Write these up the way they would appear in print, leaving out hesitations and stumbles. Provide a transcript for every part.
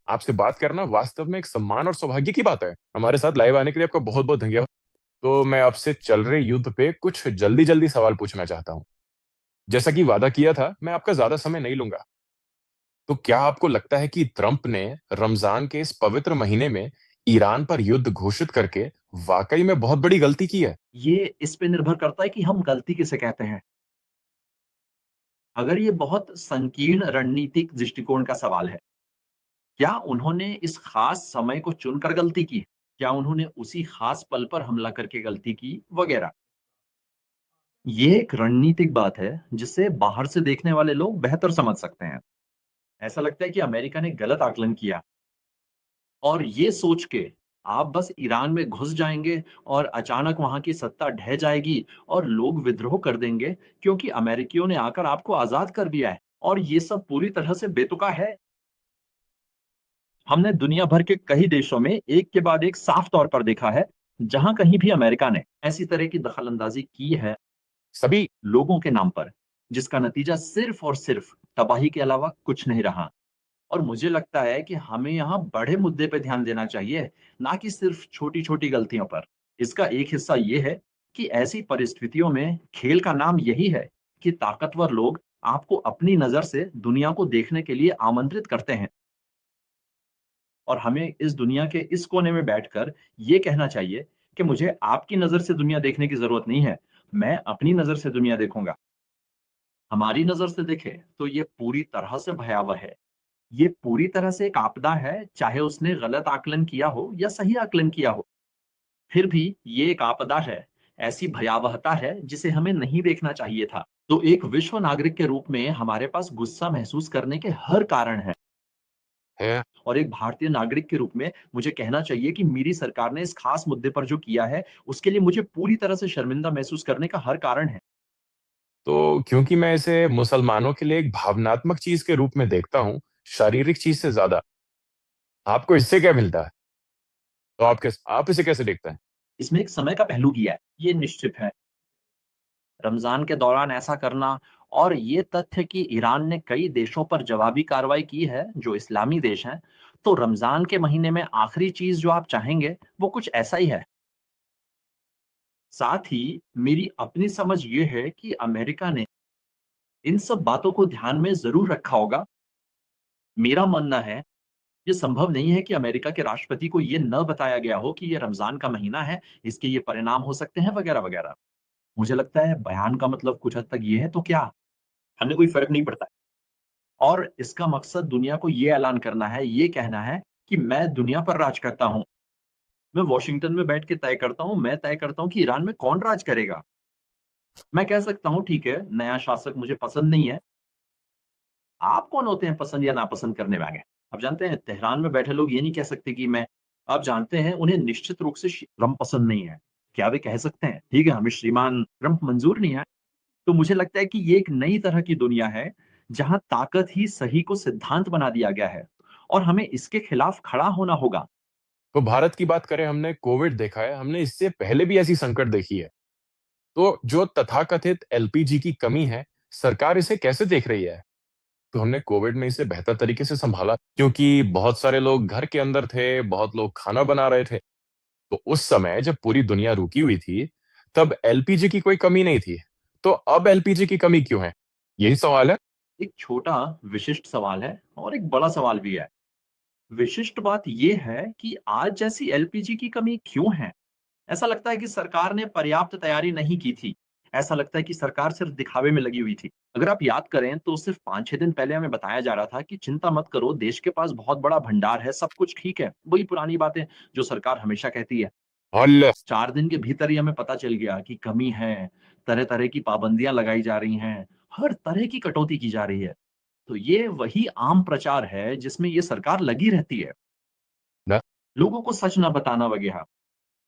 आपसे बात करना वास्तव में एक सम्मान और सौभाग्य की बात है। हमारे साथ लाइव आने के लिए आपका बहुत-बहुत धन्यवाद। तो मैं आपसे चल रहे युद्ध पे कुछ जल्दी-जल्दी सवाल पूछना चाहता हूँ। जैसा कि वादा किया था, मैं आपका ज़्यादा समय नहीं लूँगा। तो क्या आपको लगता है कि ट्रंप ने रमज़ान के इस पवित्र महीने में ईरान पर युद्ध घोषित करके वाक़ई में बहुत बड़ी गलती की है? ये इस पे निर्भर करता है कि हम गलती किसे कहते हैं। अगर ये बहुत संकीर्ण रणनीतिक दृष्टिकोण का सवाल है, क्या उन्होंने इस खास समय को चुनकर गलती की? क्या उन्होंने उसी खास पल पर हमला करके गलती की? वगैरह। ये एक रणनीतिक बात है, जिसे बाहर से देखने वाले लोग बेहतर समझ सकते हैं। ऐसा लगता है कि अमेरिका ने गलत आकलन किया और ये सोच के आप बस ईरान में घुस जाएँगे और अचानक वहाँ की सत्ता ढह जाएगी और लोग विद्रोह कर देंगे क्योंकि अमेरिकियों ने आकर आपको आज़ाद कर दिया है और ये सब पूरी तरह से बेतुका है। हमने दुनिया भर के कई देशों में एक के बाद एक साफ तौर पर देखा है, जहाँ कहीं भी अमेरिका ने ऐसी तरह की दखल-अंदाज़ी की है सभी लोगों के नाम पर, जिसका नतीजा सिर्फ़ और सिर्फ़ तबाही के अलावा कुछ नहीं रहा। और मुझे लगता है कि हमें यहाँ बड़े मुद्दे पे ध्यान देना चाहिए, ना कि सिर्फ़ छोटी-छोटी गलतियों पर। इसका एक हिस्सा ये है कि ऐसी परिस्थितियों में खेल का नाम यही है कि ताकतवर लोग आपको अपनी नज़र से दुनिया को देखने के लिए आमंत्रित करते हैं और हमें इस दुनिया के इस कोने में बैठकर ये कहना चाहिए कि मुझे आपकी नज़र से दुनिया देखने की ज़रूरत नहीं है, मैं अपनी नज़र से दुनिया देखूँगा। हमारी नज़र से देखें तो ये पूरी तरह से भयावह है। ये पूरी तरह से एक आपदा है, चाहे उसने गलत आकलन किया हो या सही आकलन किया हो। फिर भी ये एक आपदा है, ऐसी भयावहता है जिसे हमें नहीं देखना चाहिए था। तो एक विश्व नागरिक के रूप में हमारे पास गुस्सा महसूस करने के हर कारण हैं हैं। और एक भारतीय नागरिक के रूप में मुझे कहना चाहिए कि मेरी सरकार ने इस खास मुद्दे पर जो किया है, उसके लिए मुझे पूरी तरह से शर्मिंदा महसूस करने का हर कारण है। तो क्योंकि मैं इसे मुसलमानों के लिए एक भावनात्मक चीज़ के रूप में देखता हूँ, शारीरिक चीज़ से ज़्यादा, आपको इससे क्या मिलता है? तो आप इसे कैसे देखते हैं? इसमें एक समय का पहलू भी है, ये निश्चित है। रमज़ान के दौरान ऐसा करना और ये तथ्य कि ईरान ने कई देशों पर जवाबी कार्रवाई की है, जो इस्लामी देश हैं, तो रमज़ान के महीने में आखिरी चीज़ जो आप चाहेंगे, वो कुछ ऐसा ही है। साथ ही मेरी अपनी समझ ये है कि अमेरिका ने इन सब बातों को ध्यान में ज़रूर रखा होगा। मेरा मानना है, ये संभव नहीं है कि अमेरिका के राष्ट्रपति को ये न बताया गया हो कि ये रमज़ान का महीना है, इसके ये परिणाम हो सकते हैं वगैरह-वगैरह। मुझे लगता है बयान का मतलब कुछ हद तक ये है तो क्या? हमें कोई फ़र्क नहीं पड़ता। और इसका मकसद दुनिया को ये ऐलान करना है, ये कहना है कि मैं दुनिया पर राज करता हूँ। मैं वॉशिंगटन में बैठ के तय करता हूँ, मैं तय करता हूँ कि ईरान में कौन राज करेगा। मैं कह सकता हूँ ठीक है, नया शासक मुझे पसंद नहीं है। आप कौन होते हैं पसंद या नापसंद करने वाले? आप जानते हैं तेहरान में बैठे लोग ये नहीं कह सकते कि मैं आप जानते हैं उन्हें निश्चित रूप से ट्रंप पसंद नहीं है। क्या वे कह सकते हैं, ठीक है हमें श्रीमान ट्रंप मंज़ूर नहीं है? तो मुझे लगता है कि ये एक नई तरह की दुनिया है, जहाँ ताकत ही सही को सिद्धांत बना दिया गया है और हमें इसके खिलाफ खड़ा होना होगा। तो भारत की बात करें, हमने कोविड देखा है, हमने इससे पहले भी ऐसी संकट देखी है। तो जो तथाकथित एलपीजी की कमी है, सरकार इसे कैसे देख रही है? तो हमने कोविड में इसे बेहतर तरीके से सँभाला क्योंकि बहुत सारे लोग घर के अंदर थे, बहुत लोग खाना बना रहे थे। तो उस समय जब पूरी दुनिया रुकी हुई थी, तब एलपीजी की कोई कमी नहीं थी। तो अब एलपीजी की कमी क्यों है? यही सवाल है। एक छोटा विशिष्ट सवाल है और एक बड़ा सवाल भी है। विशिष्ट बात ये है कि आज जैसी एलपीजी की कमी क्यों है? ऐसा लगता है कि सरकार ने पर्याप्त तैयारी नहीं की थी। ऐसा लगता है कि सरकार सिर्फ दिखावे में लगी हुई थी। अगर आप याद करें तो सिर्फ 5-6 दिन पहले हमें बताया जा रहा था कि चिंता मत करो, देश के पास बहुत बड़ा भंडार है, सब कुछ ठीक है। वही पुरानी बातें जो सरकार हमेशा कहती है। हल 4 दिन के भीतर ही हमें पता चल गया कि कमी है, तरह-तरह की पाबंदियाँ लगाई जा रही हैं, हर तरह की कटौती की जा रही है। तो ये वही आम प्रचार है जिसमें ये सरकार लगी रहती है, ना लोगों को सच ना बताना वगैरह।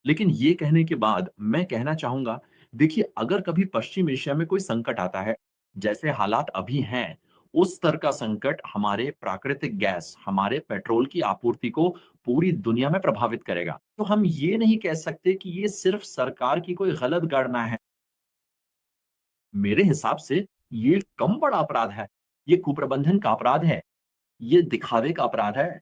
लेकिन ये कहने के बाद मैं कहना चाहूँगा, देखिए अगर कभी पश्चिम एशिया में कोई संकट आता है, जैसे हालात अभी हैं, उस स्तर का संकट हमारे प्राकृतिक गैस, हमारे पेट्रोल की आपूर्ति को पूरी दुनिया में प्रभावित करेगा। तो हम ये नहीं कह सकते कि ये सिर्फ सरकार की कोई गलत गणना है। मेरे हिसाब से ये कम बड़ा अपराध है। ये कुप्रबंधन का अपराध है। ये दिखावे का अपराध है।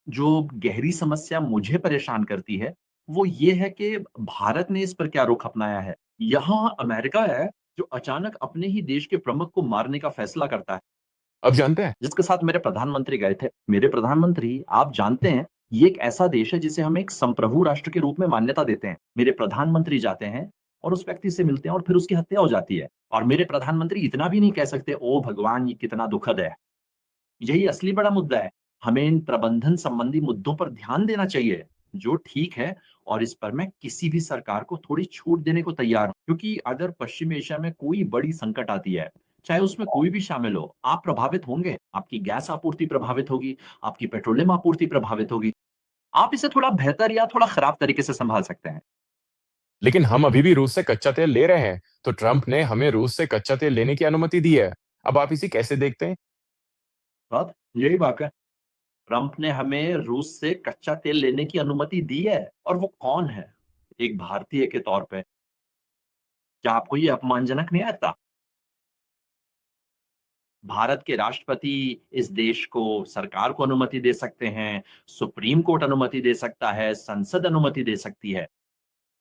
जो गहरी समस्या मुझे परेशान करती है, वो ये है कि भारत ने इस पर क्या रुख अपनाया है। यहाँ अमेरिका है, जो अचानक अपने ही देश के प्रमुख को मारने का फैसला करता है, अब जानते हैं। जिसके साथ मेरे प्रधानमंत्री गए थे। मेरे प्रधानमंत्री, आप जानते हैं, ये एक ऐसा देश है जिसे हम एक संप्रभु राष्ट्र के रूप में मान्यता देते हैं। मेरे प्रधानमंत्री जाते हैं और उस व्यक्ति से मिलते हैं और फिर उसकी हत्या हो जाती है। और मेरे प्रधानमंत्री इतना भी नहीं कह सकते, "ओह भगवान! ये कितना दुखद है।" यही असली बड़ा मुद्दा है। हमें इन प्रबंधन संबंधी मुद्दों पर ध्यान देना चाहिए, जो ठीक है, और इस पर मैं किसी भी सरकार को थोड़ी छूट देने को तैयार हूँ। क्योंकि अगर पश्चिम एशिया में कोई बड़ी संकट आती है, चाहे उसमें कोई भी शामिल हो, आप प्रभावित होंगे। आपकी गैस आपूर्ति प्रभावित होगी, आपकी पेट्रोलियम आपूर्ति प्रभावित होगी। आप इसे थोड़ा बेहतर या थोड़ा खराब तरीके से सँभाल सकते हैं। लेकिन हम अभी भी रूस से कच्चा तेल ले रहे हैं, तो ट्रंप ने हमें रूस से कच्चा तेल लेने की अनुमति दी है। अब आप इसे कैसे देखते हैं? बात यही बात है। ट्रंप ने हमें रूस से कच्चा तेल लेने की अनुमति दी है, और वो कौन है? एक भारतीय के तौर पे। क्या आपको ये अपमानजनक नहीं लगता? भारत के राष्ट्रपति इस देश को, सरकार को अनुमति दे सकते हैं, सुप्रीम कोर्ट अनुमति दे सकता है, संसद अनुमति दे सकती है।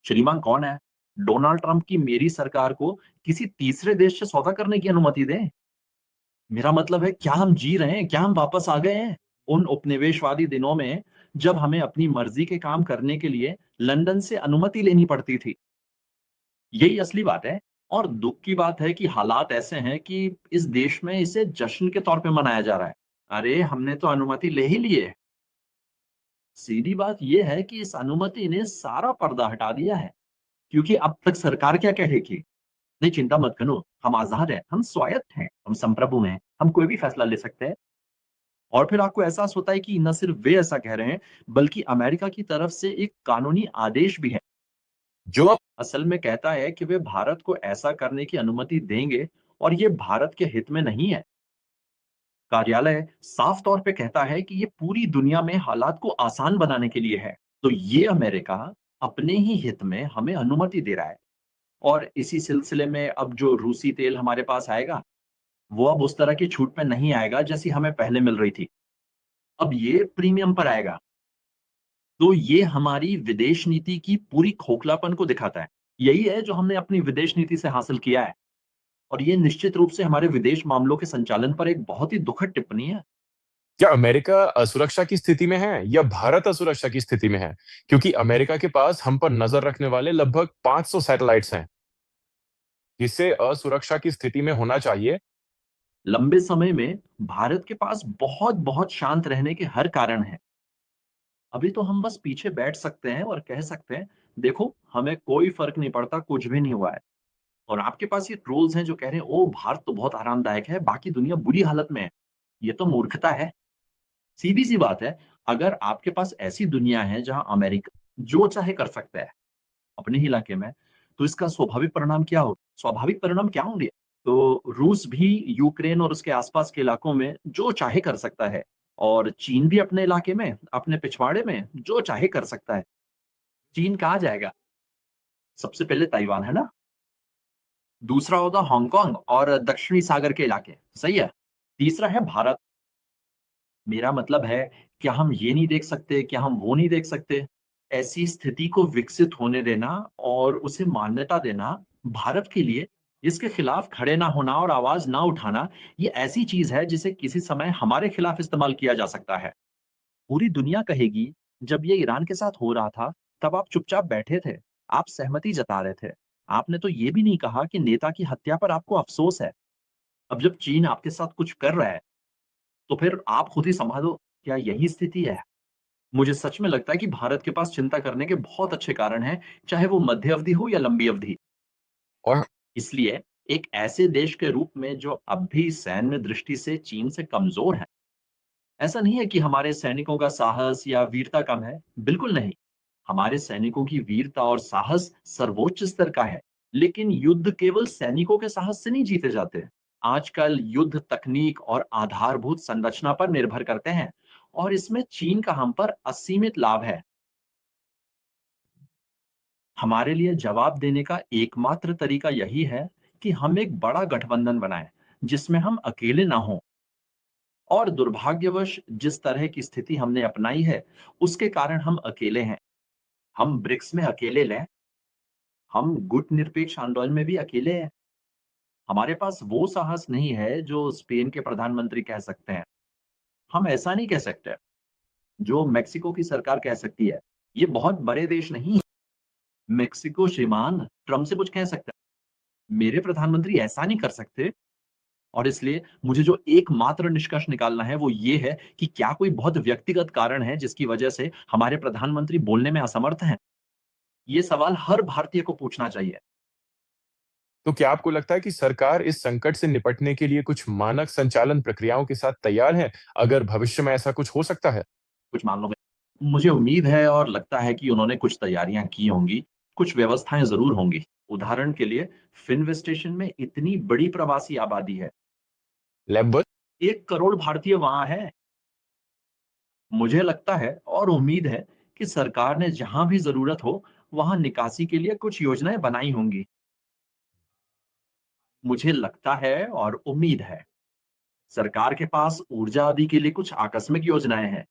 श्रीमान कौन है? डोनाल्ड ट्रंप की मेरी सरकार को किसी तीसरे देश से सौदा करने की अनुमति दें? मेरा मतलब है, क्या हम जी रहे हैं? क्या हम वापस आ गए हैं? उन उपनिवेशवादी दिनों में, जब हमें अपनी मर्ज़ी के काम करने के लिए लंदन से अनुमति लेनी पड़ती थी। यही असली बात है। और दुःख की बात है कि हालात ऐसे हैं कि इस देश में इसे जश्न के तौर पे मनाया जा रहा है। अरे! हमने तो अनुमति ले ही ली है। सीधी बात ये है कि इस अनुमति ने सारा पर्दा हटा दिया है, क्योंकि अब तक सरकार क्या कहेगी? नहीं, चिंता मत करो, हम आज़ाद हैं, हम स्वायत्त हैं, हम संप्रभु हैं, हम कोई भी फैसला ले सकते हैं। और फिर आपको एहसास होता है कि न सिर्फ वे ऐसा कह रहे हैं, बल्कि अमेरिका की तरफ से एक कानूनी आदेश भी है, जो अब असल में कहता है कि वे भारत को ऐसा करने की अनुमति देंगे, और ये भारत के हित में नहीं है। कार्यालय साफ तौर पे कहता है कि ये पूरी दुनिया में हालात को आसान बनाने के लिए है। तो ये अमेरिका अपने ही हित में हमें अनुमति दे रहा है। और इसी सिलसिले में अब जो रूसी तेल हमारे पास आएगा, वो अब उस तरह की छूट पे नहीं आएगा जैसी हमें पहले मिल रही थी। अब ये प्रीमियम पर आएगा। तो ये हमारी विदेश नीति की पूरी खोखलापन को दिखाता है। यही है जो हमने अपनी विदेश नीति से हासिल किया है, और ये निश्चित रूप से हमारे विदेश मामलों के संचालन पर एक बहुत ही दुखद टिप्पणी है। क्या अमेरिका असुरक्षा की स्थिति में है या भारत असुरक्षा की स्थिति में है? क्योंकि अमेरिका के पास हम पर नजर रखने वाले लगभग 500 सैटेलाइट्स हैं, जिससे असुरक्षा की स्थिति में होना चाहिए। लंबे समय में भारत के पास बहुत-बहुत शांत रहने के हर कारण हैं। अभी तो हम बस पीछे बैठ सकते हैं और कह सकते हैं, देखो हमें कोई फ़र्क नहीं पड़ता, कुछ भी नहीं हुआ है। और आपके पास ये ट्रोल्स हैं जो कह रहे हैं, ओह! भारत तो बहुत आरामदायक है, बाकी दुनिया बुरी हालत में है। ये तो मूर्खता है। सीधी-सी बात है, अगर आपके पास ऐसी दुनिया है जहाँ अमेरिका जो चाहे कर सकता है अपने ही इलाके में, तो इसका स्वाभाविक परिणाम क्या हो? स्वाभाविक परिणाम क्या होंगे? तो रूस भी यूक्रेन और उसके आस-पास के इलाकों में जो चाहे कर सकता है, और चीन भी अपने इलाके में, अपने पिछवाड़े में जो चाहे कर सकता है। चीन कहाँ जाएगा? सबसे पहले ताइवान, है ना? दूसरा होगा हांगकांग और दक्षिणी सागर के इलाके, सही है? तीसरा है भारत। मेरा मतलब है, क्या हम ये नहीं देख सकते? क्या हम वो नहीं देख सकते? ऐसी स्थिति को विकसित होने देना और उसे मान्यता देना भारत के लिए, इसके खिलाफ खड़े ना होना और आवाज़ ना उठाना, ये ऐसी चीज़ है जिसे किसी समय हमारे खिलाफ इस्तेमाल किया जा सकता है। पूरी दुनिया कहेगी, जब ये ईरान के साथ हो रहा था, तब आप चुपचाप बैठे थे। आप सहमति जता रहे थे। आपने तो ये भी नहीं कहा कि नेता की हत्या पर आपको अफ़सोस है। अब जब चीन आपके साथ कुछ कर रहा है, तो फिर आप खुद ही सँभालो। क्या यही स्थिति है? मुझे सच में लगता है कि भारत के पास चिंता करने के बहुत अच्छे कारण हैं, चाहे वो मध्य अवधि हो या लंबी अवधि। और इसलिए एक ऐसे देश के रूप में जो अब भी सैन्य दृष्टि से चीन से कमज़ोर है, ऐसा नहीं है कि हमारे सैनिकों का साहस या वीरता कम है, बिल्कुल नहीं। हमारे सैनिकों की वीरता और साहस सर्वोच्च स्तर का है, लेकिन युद्ध केवल सैनिकों के साहस से नहीं जीते जाते। आजकल युद्ध तकनीक और आधारभूत संरचना पर निर्भर करते हैं, और इसमें चीन का हम पर असीमित लाभ है। हमारे लिए जवाब देने का एकमात्र तरीका यही है कि हम एक बड़ा गठबंधन बनाएं, जिसमें हम अकेले ना हों। और दुर्भाग्यवश जिस तरह की स्थिति हमने अपनाई है, उसके कारण हम अकेले हैं। हम ब्रिक्स में अकेले हैं, हम गुटनिरपेक्ष आंदोलन में भी अकेले हैं। हमारे पास वो साहस नहीं है जो स्पेन के प्रधानमंत्री कह सकते हैं। हम ऐसा नहीं कह सकते, जो मेक्सिको की सरकार कह सकती है। ये बहुत बड़े देश नहीं है। मेक्सिको श्रीमान ट्रम्प से कुछ कह सकता है। मेरे प्रधानमंत्री ऐसा नहीं कर सकते और इसलिए मुझे जो एकमात्र निष्कर्ष निकालना है वो ये है कि क्या कोई बहुत व्यक्तिगत कारण है जिसकी वजह से हमारे प्रधानमंत्री बोलने में असमर्थ हैं? ये सवाल हर भारतीय को पूछना चाहिए। तो क्या आपको लगता है कि सरकार इस संकट से निपटने के लिए कुछ मानक संचालन प्रक्रियाओं के साथ तैयार है, अगर भविष्य में ऐसा कुछ हो सकता है? कुछ मामलों में मुझे उम्मीद है और लगता है कि उन्होंने कुछ तैयारियां की होंगी, कुछ व्यवस्थाएं ज़रूर होंगी। उदाहरण के लिए फिनवे स्टेशन में इतनी बड़ी प्रवासी आबादी है, लगभग 1 करोड़ भारतीय वहाँ हैं। मुझे लगता है और उम्मीद है कि सरकार ने जहाँ भी ज़रूरत हो, वहाँ निकासी के लिए कुछ योजनाएं बनाई होंगी। मुझे लगता है और उम्मीद है, सरकार के पास ऊर्जा आदि के लिए कुछ आकस्मिक योजनाएं हैं।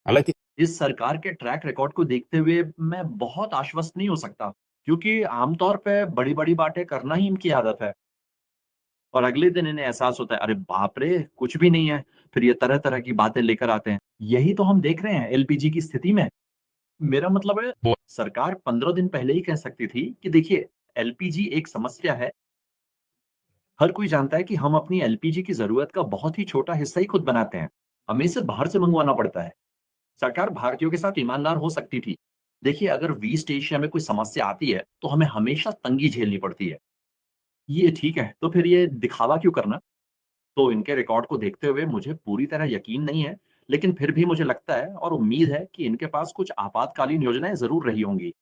हालाँकि इस सरकार के ट्रैक रिकॉर्ड को देखते हुए मैं बहुत आश्वस्त नहीं हो सकता, क्योंकि आमतौर पे बड़ी-बड़ी बातें करना ही इनकी आदत है और अगले दिन इन्हें एहसास होता है, अरे बाप रे! कुछ भी नहीं है। फिर ये तरह-तरह की बातें लेकर आते हैं। यही तो हम देख रहे हैं एलपीजी की स्थिति में। मेरा मतलब है, वो सरकार 15 दिन पहले ही कह सकती थी कि देखिए, एलपीजी एक समस्या है। हर कोई जानता है कि हम अपनी एलपीजी की ज़रूरत का बहुत ही छोटा हिस्सा ही खुद बनाते हैं। हमें इसे बाहर से मंगवाना पड़ता है। सरकार भारतीयों के साथ ईमानदार हो सकती थी। देखिए, अगर ईस्ट एशिया में कोई समस्या आती है, तो हमें हमेशा तंगी झेलनी पड़ती है। ये ठीक है, तो फिर ये दिखावा क्यों करना? तो इनके रिकॉर्ड को देखते हुए मुझे पूरी तरह यकीन नहीं है, लेकिन फिर भी मुझे लगता है और उम्मीद है कि इनके पास कुछ आपातकालीन योजनाएँ ज़रूर रही होंगी।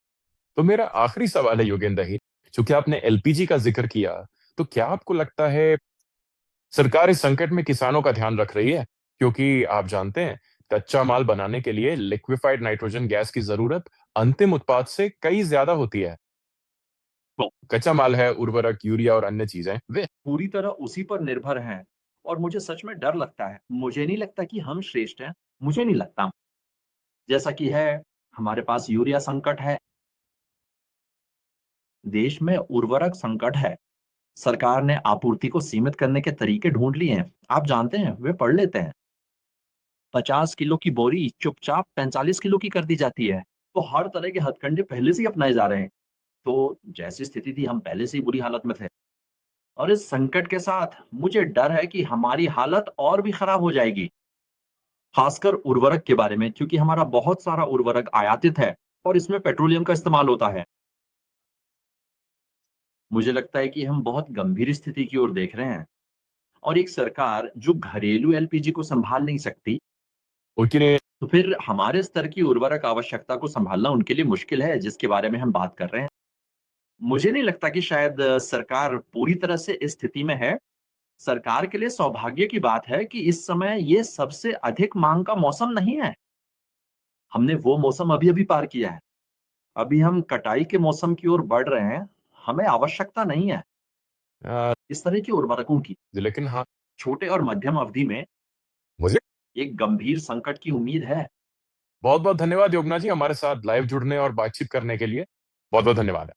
तो मेरा आखिरी सवाल है योगेंद्र ही, चूँकि आपने एलपीजी का ज़िक्र किया, तो क्या आपको लगता है सरकार इस संकट में किसानों का ध्यान रख रही है? क्योंकि आप जानते हैं, कच्चा माल बनाने के लिए लिक्विफाइड नाइट्रोजन गैस की ज़रूरत अंतिम उत्पाद से कई ज़्यादा होती है। तो कच्चा माल है, उर्वरक, यूरिया और अन्य चीज़ें, वे पूरी तरह उसी पर निर्भर हैं और मुझे सच में डर लगता है। मुझे नहीं लगता कि हम श्रेष्ठ हैं, मुझे नहीं लगता। जैसा कि है, हमारे पास यूरिया संकट है, देश में उर्वरक संकट है। सरकार ने आपूर्ति को सीमित करने के तरीके ढूँढ लिए हैं। आप जानते हैं, वे पढ़ लेते हैं। 50 किलो की बोरी चुपचाप 45 किलो की कर दी जाती है। तो हर तरह के हथकंडे पहले से ही अपनाए जा रहे हैं। तो जैसी स्थिति थी, हम पहले से ही बुरी हालत में थे और इस संकट के साथ मुझे डर है कि हमारी हालत और भी खराब हो जाएगी। खासकर उर्वरक के बारे में, क्योंकि हमारा बहुत सारा उर्वरक आयातित है और इसमें पेट्रोलियम का इस्तेमाल होता है। मुझे लगता है कि हम बहुत गंभीर स्थिति की ओर देख रहे हैं और एक सरकार जो घरेलू एलपीजी को संभाल नहीं सकती, उनके लिए तो फिर हमारे स्तर की उर्वरक आवश्यकता को संभालना उनके लिए मुश्किल है, जिसके बारे में हम बात कर रहे हैं। मुझे नहीं लगता कि शायद सरकार पूरी तरह से इस स्थिति में है। सरकार के लिए सौभाग्य की बात है कि इस समय ये सबसे अधिक माँग का मौसम नहीं है। हमने वो मौसम अभी-अभी पार किया है। अभी हम कटाई के मौसम की ओर बढ़ रहे हैं। हमें आवश्यकता नहीं है अ, इस तरह के उर्वरकों की। लेकिन हाँ, छोटे और मध्यम अवधि में मुझे एक गंभीर संकट की उम्मीद है। बहुत-बहुत धन्यवाद योगना जी हमारे साथ लाइव जुड़ने और बातचीत करने के लिए। बहुत-बहुत धन्यवाद।